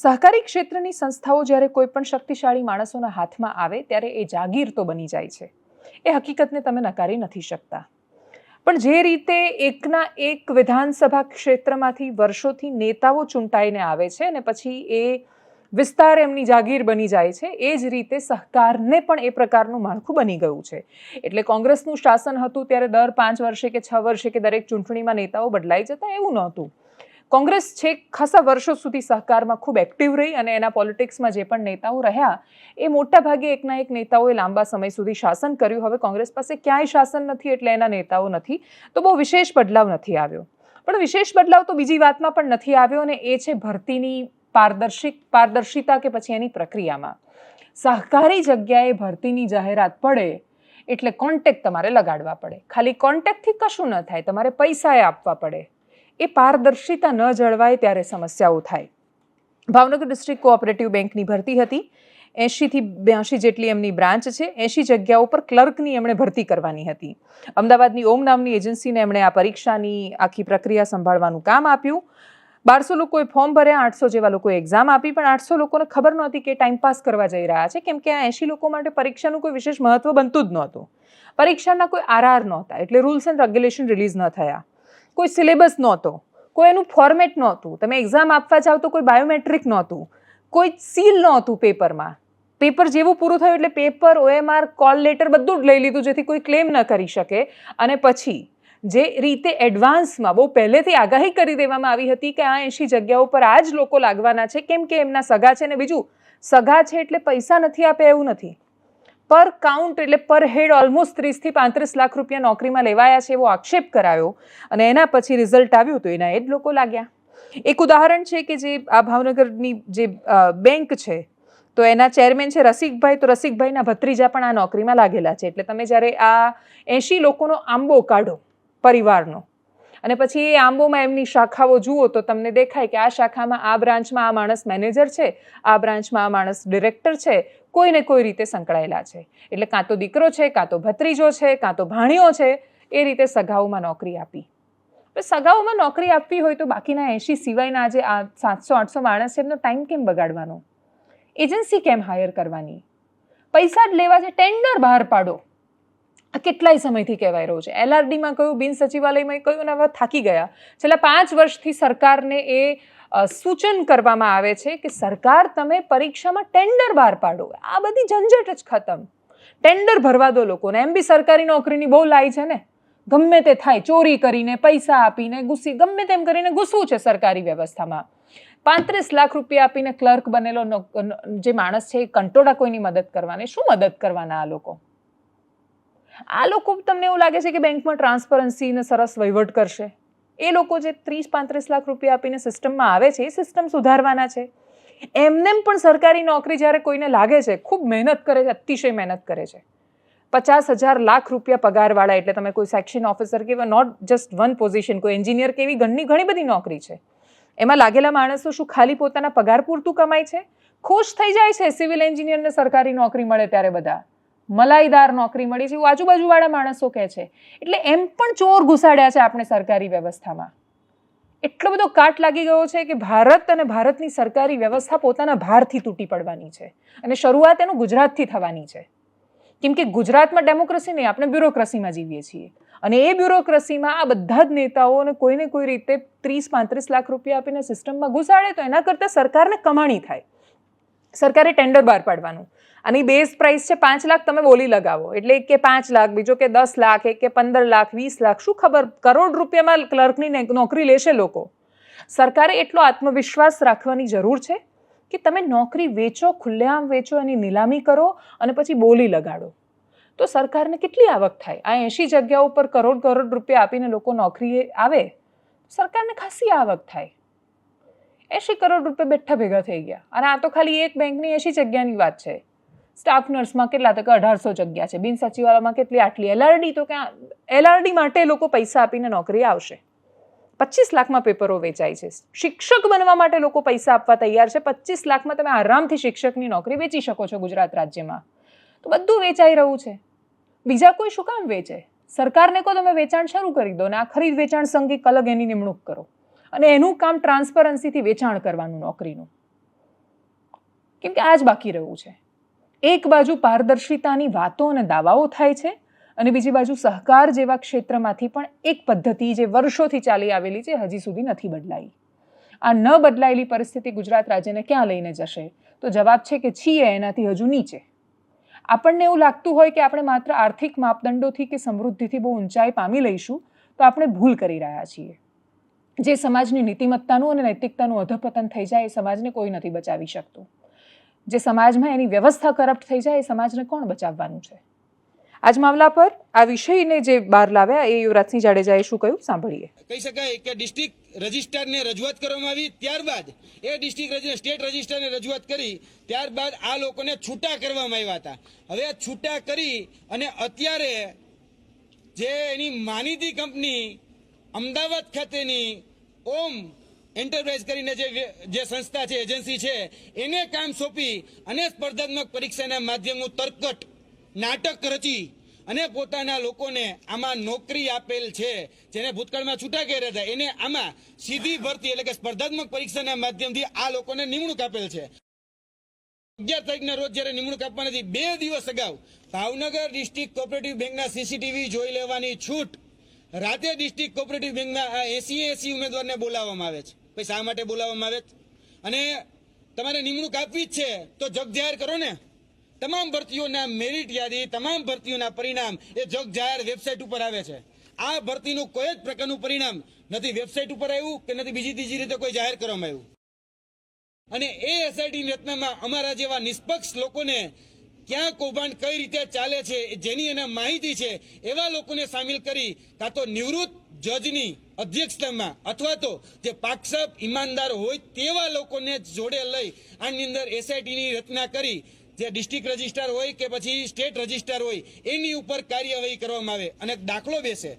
સહકારી ક્ષેત્રની સંસ્થાઓ જ્યારે કોઈ પણ શક્તિશાળી માણસોના હાથમાં આવે ત્યારે એ જાગીર તો બની જાય છે. એ હકીકતને તમે નકારી નથી શકતા. પણ જે રીતે એકના એક વિધાનસભા ક્ષેત્રમાંથી વર્ષોથી નેતાઓ ચૂંટાઈને આવે છે અને પછી એ વિસ્તાર એમની જાગીર બની જાય છે, એ જ રીતે સહકારને પણ એ પ્રકારનું માળખું બની ગયું છે. એટલે કોંગ્રેસનું શાસન હતું ત્યારે દર 5 વર્ષે કે 6 વર્ષે કે દરેક ચૂંટણીમાં નેતાઓ બદલાઈ જતા, એવું નહોતું. કોંગ્રેસ છેક ખાસા વર્ષો સુધી સહકારમાં ખૂબ એક્ટિવ રહી અને એના પોલિટિક્સમાં જે પણ નેતાઓ રહ્યા એ મોટાભાગે એકના એક નેતાઓએ લાંબા સમય સુધી શાસન કર્યું. હવે કોંગ્રેસ પાસે ક્યાંય શાસન નથી એટલે એના નેતાઓ નથી, તો બહુ વિશેષ બદલાવ નથી આવ્યો. પણ વિશેષ બદલાવ તો બીજી વાતમાં પણ નથી આવ્યો અને એ છે ભરતીની પારદર્શિતા કે પછી એની પ્રક્રિયામાં. સહકારી જગ્યાએ ભરતીની જાહેરાત પડે એટલે કોન્ટેક્ટ તમારે લગાડવા પડે. ખાલી કોન્ટેક્ટથી કશું ન થાય, તમારે પૈસા આપવા પડે. એ પારદર્શિતા ન જળવાય ત્યારે સમસ્યાઓ થાય. ભાવનગર ડિસ્ટ્રિક્ટ કોઓપરેટિવ બેંકની ભરતી હતી. 80 થી 82 જેટલી એમની બ્રાન્ચ છે. 80 જગ્યાઓ પર ક્લર્કની એમણે ભરતી કરવાની હતી. અમદાવાદની ઓમ નામની એજન્સીને એમણે આ પરીક્ષાની આખી પ્રક્રિયા સંભાળવાનું કામ આપ્યું. 1200 લોકોએ ફોર્મ ભર્યા, 800 જેવા લોકોએ એક્ઝામ આપી, પણ 800 લોકોને ખબર નહોતી કે ટાઈમપાસ કરવા જઈ રહ્યા છે, કેમ કે આ 80 લોકો માટે પરીક્ષાનું કોઈ વિશેષ મહત્વ બનતું જ નહોતું. પરીક્ષાના કોઈ આરઆર નહોતા, એટલે રૂલ્સ એન્ડ રેગ્યુલેશન રિલીઝ ન થયા. કોઈ સિલેબસ નહોતો, કોઈ એનું ફોર્મેટ નહોતું. તમે એક્ઝામ આપવા જાઓ તો કોઈ બાયોમેટ્રિક નહોતું, કોઈ સીલ નહોતું પેપરમાં. પેપર જેવું પૂરું થયું એટલે પેપર, OMR, કોલ લેટર બધું જ લઈ લીધું જેથી કોઈ ક્લેમ ન કરી શકે. અને પછી જે રીતે એડવાન્સમાં બહુ પહેલેથી આગાહી કરી દેવામાં આવી હતી કે આ 80 જગ્યાઓ પર આ જ લોકો લાગવાના છે, કેમ કે એમના સગા છે. ને બીજું, સગા છે એટલે પૈસા નથી આપે એવું નથી. પર કાઉન્ટ એટલે પર હેડ ઓલમોસ્ટ 30 થી 35 લાખ રૂપિયા નોકરીમાં લેવાયા છે એવો આક્ષેપ કરાયો અને એના પછી રિઝલ્ટ આવ્યું તો એના એ જ લોકો લાગ્યા. એક ઉદાહરણ છે કે જે આ ભાવનગરની જે બેંક છે તો એના ચેરમેન છે રસિકભાઈ, તો રસિકભાઈના ભત્રીજા પણ આ નોકરીમાં લાગેલા છે. એટલે તમે જ્યારે આ 80 લોકોનો આંબો કાઢો પરિવારનો અને પછી એ આંબોમાં એમની શાખાઓ જુઓ તો તમને દેખાય કે આ શાખામાં આ બ્રાન્ચમાં આ માણસ મેનેજર છે, આ બ્રાન્ચમાં આ માણસ ડિરેક્ટર છે, કોઈને કોઈ રીતે સંકળાયેલા છે. એટલે કાં તો દીકરો છે, કાં તો ભત્રીજો છે, કાં તો ભાણિયો છે, એ રીતે સગાઓમાં નોકરી આપી. સગાઓમાં નોકરી આપવી હોય તો બાકીના 80 સિવાયના જે આ 700-800 માણસ છે એમનો ટાઈમ કેમ બગાડવાનો? એજન્સી કેમ હાયર કરવાની? પૈસા જ લેવા છે, ટેન્ડર બહાર પાડો. આ કેટલાય સમયથી કહેવાય રહ્યું છે. LRDમાં કહ્યું, બિન સચિવાલયમાં કહ્યું અને હવે થાકી ગયા. છેલ્લા 5 વર્ષથી સરકારને એ સૂચન કરવામાં આવે છે કે સરકાર તમે પરીક્ષામાં ટેન્ડર બહાર પાડો. આ બધી ઝંઝટ જ ખતમ. ટેન્ડર ભરવા દો લોકોને. એમ બી સરકારી નોકરીની બહુ લાઈ છે ને, ગમે તે થાય, ચોરી કરીને, પૈસા આપીને, ગમે તેમ કરીને ઘૂસવું છે સરકારી વ્યવસ્થામાં. 35 લાખ રૂપિયા આપીને ક્લર્ક બનેલો જે માણસ છે એ કંટોળા કોઈની મદદ કરવાની. શું મદદ કરવાના આ લોકો? આ લોકો તમને એવું લાગે છે કે બેંકમાં ટ્રાન્સપરન્સી ને સરસ વહીવટ કરશે? એ લોકો જે 30-35 લાખ રૂપિયા આપીને સિસ્ટમમાં આવે છે એ સિસ્ટમ સુધારવાના છે. એમને પણ સરકારી નોકરી જ્યારે કોઈને લાગે છે, ખૂબ મહેનત કરે છે, અતિશય મહેનત કરે છે. 50,000 લાખ રૂપિયા પગારવાળા, એટલે તમે કોઈ સેક્શન ઓફિસર કે નોટ જસ્ટ વન પોઝિશન, કોઈ એન્જિનિયર કે એવી ઘણી બધી નોકરી છે. એમાં લાગેલા માણસો શું ખાલી પોતાના પગાર પૂરતું કમાય છે? ખુશ થઈ જાય છે સિવિલ એન્જિનિયરને સરકારી નોકરી મળે ત્યારે બધા મલાઈદાર નોકરી મળી છે એવું આજુબાજુવાળા માણસો કહે છે. એટલે એમ પણ ચોર ઘુસાડ્યા છે આપણે સરકારી વ્યવસ્થામાં. એટલો બધો કાટ લાગી ગયો છે કે ભારત અને ભારતની સરકારી વ્યવસ્થા પોતાના ભારથી તૂટી પડવાની છે અને શરૂઆત એનું ગુજરાતથી થવાની છે. કેમ કે ગુજરાતમાં ડેમોક્રેસી નહીં, આપણે બ્યુરોક્રેસીમાં જીવીએ છીએ અને એ બ્યુરોક્રેસીમાં આ બધા જ નેતાઓને કોઈને કોઈ રીતે 30-35 લાખ રૂપિયા આપીને સિસ્ટમમાં ઘુસાડે તો એના કરતાં સરકારને કમાણી થાય. સરકારે ટેન્ડર બહાર પાડવાનું. આની બેઝ પ્રાઇસ છે 5 લાખ, તમે બોલી લગાવો એટલે એક કે 5 લાખ, બીજો કે 10 લાખ, એક કે 15 લાખ, 20 લાખ, શું ખબર કરોડ રૂપિયામાં ક્લર્કની નોકરી લેશે લોકો. સરકારે એટલો આત્મવિશ્વાસ રાખવાની જરૂર છે કે તમે નોકરી વેચો, ખુલ્લેઆમ વેચો, એની નીલામી કરો અને પછી બોલી લગાડો તો સરકારને કેટલી આવક થાય? આ 80 જગ્યાઓ પર કરોડ રૂપિયા આપીને લોકો નોકરી આવે, સરકારને ખાસી આવક થાય. 80 કરોડ રૂપિયા બેઠા ભેગા થઈ ગયા. અને આ તો ખાલી એક બેંકની 80 જગ્યાની વાત છે. સ્ટાફ નર્સમાં કેટલા? તો 1800 જગ્યા છે. બિન સચિવાલયમાં કેટલી? આટલી. LRD તો ક્યાં? LRD માટે લોકો પૈસા આપીને નોકરી આવશે. 25 લાખમાં પેપરો વેચાય છે. શિક્ષક બનવા માટે લોકો પૈસા આપવા તૈયાર છે. 25 લાખમાં તમે આરામથી શિક્ષકની નોકરી વેચી શકો છો ગુજરાત રાજ્યમાં. તો બધું વેચાઈ રહ્યું છે. બીજા કોઈ શું કામ વેચે? સરકારને કહો તમે વેચાણ શરૂ કરી દો ને આ ખરીદ વેચાણ સંઘ એક અલગ એની નિમણૂક કરો અને એનું કામ ટ્રાન્સપરન્સીથી વેચાણ કરવાનું નોકરીનું. કેમ કે આ જ બાકી રહ્યું છે. એક બાજુ પારદર્શિતાની વાતો અને દાવાઓ થાય છે અને બીજી બાજુ સહકાર જેવા ક્ષેત્રમાંથી પણ એક પદ્ધતિ જે વર્ષોથી ચાલી આવેલી છે હજી સુધી નથી બદલાઈ. આ ન બદલાયેલી પરિસ્થિતિ ગુજરાત રાજ્યને ક્યાં લઈને જશે? તો જવાબ છે કે છીએ એનાથી હજુ નીચે. આપણને એવું લાગતું હોય કે આપણે માત્ર આર્થિક માપદંડોથી કે સમૃદ્ધિથી બહુ ઊંચાઈ પામી લઈશું તો આપણે ભૂલ કરી રહ્યા છીએ. જે સમાજની નીતિમત્તાનું અને નૈતિકતાનું અધપતન થઈ જાય એ સમાજને કોઈ નથી બચાવી શકતું. જે સમાજમાં એની વ્યવસ્થા કરપ્ટ થઈ જાય એ સમાજને કોણ બચાવવાનું છે? આજ મામલા પર આ વિષયને જે બહાર લાવ્યા એ યુવરાજસિંહ જાડેજાએ શું કહ્યું સાંભળીએ. કહી શકાય કે ડિસ્ટ્રિક્ટ રજિસ્ટ્રારને રજૂઆત કરવામાં આવી, ત્યારબાદ એ ડિસ્ટ્રિક્ટ સ્ટેટ રજિસ્ટ્રારને રજૂઆત કરી, ત્યારબાદ આ લોકોને છૂટા કરવામાં આવ્યા હતા. હવે છૂટા કરી અને અત્યારે જે એની માનીતી કંપની અમદાવાદ ખાતેની ઓમ એન્ટરપ્રાઇઝ કરીને જે સંસ્થા છે, એજન્સી છે, એને કામ સોંપી અને સ્પર્ધાત્મક પરીક્ષાના માધ્યમનું તરકટ નાટક રચી અને પોતાના લોકોને આમાં નોકરી આપેલ છે. જેને ભૂતકાળમાં છૂટા કર્યા હતા એને આમાં સીધી ભરતી એટલે કે સ્પર્ધાત્મક પરીક્ષાના માધ્યમથી આ લોકોને નિમણૂક આપેલ છે. 11 તારીખના રોજ જ્યારે નિમણૂક આપવાની હતી, 2 દિવસ અગાઉ ભાવનગર ડિસ્ટ્રિક્ટ કોઓપરેટિવ બેંકના સીસીટીવી જોઈ લેવાની છૂટ રાતે ડિસ્ટ્રિક્ટ કોઓપરેટિવ બેંકના 80 ઉમેદવારને બોલાવવામાં આવે છે. પછી શા માટે બોલાવવામાં આવે છે? અને તમારે નિમણૂક આપવી જ છે તો જગ જાહેર કરો ને. તમામ ભરતીઓના મેરિટ યાદી, તમામ ભરતીઓના પરિણામ એ જગ જાહેર વેબસાઇટ ઉપર આવે છે. આ ભરતીનું કોઈ જ પ્રકારનું પરિણામ નથી વેબસાઇટ ઉપર આવ્યું કે નથી બીજી ત્રીજી રીતે કોઈ જાહેર કરવામાં આવ્યું. અને એ એસઆઈટીની રચનામાં અમારા જેવા નિષ્પક્ષ લોકોને ક્યાં કૌભાંડ કઈ રીતે ચાલે છે જેની એને માહિતી છે એવા લોકોને સામેલ કરી કાં તો નિવૃત્ત જજની અધ્યક્ષતામાં અથવા તો જે પાકસાપ ઈમાનદાર હોય તેવા લોકોને જોડે લઈ આની અંદર એસઆઈટીની રચના કરી જે ડિસ્ટ્રિક્ટ રજિસ્ટ્રાર હોય કે પછી સ્ટેટ રજિસ્ટ્રાર હોય એની ઉપર કાર્યવાહી કરવામાં આવે અને દાખલો બેસે.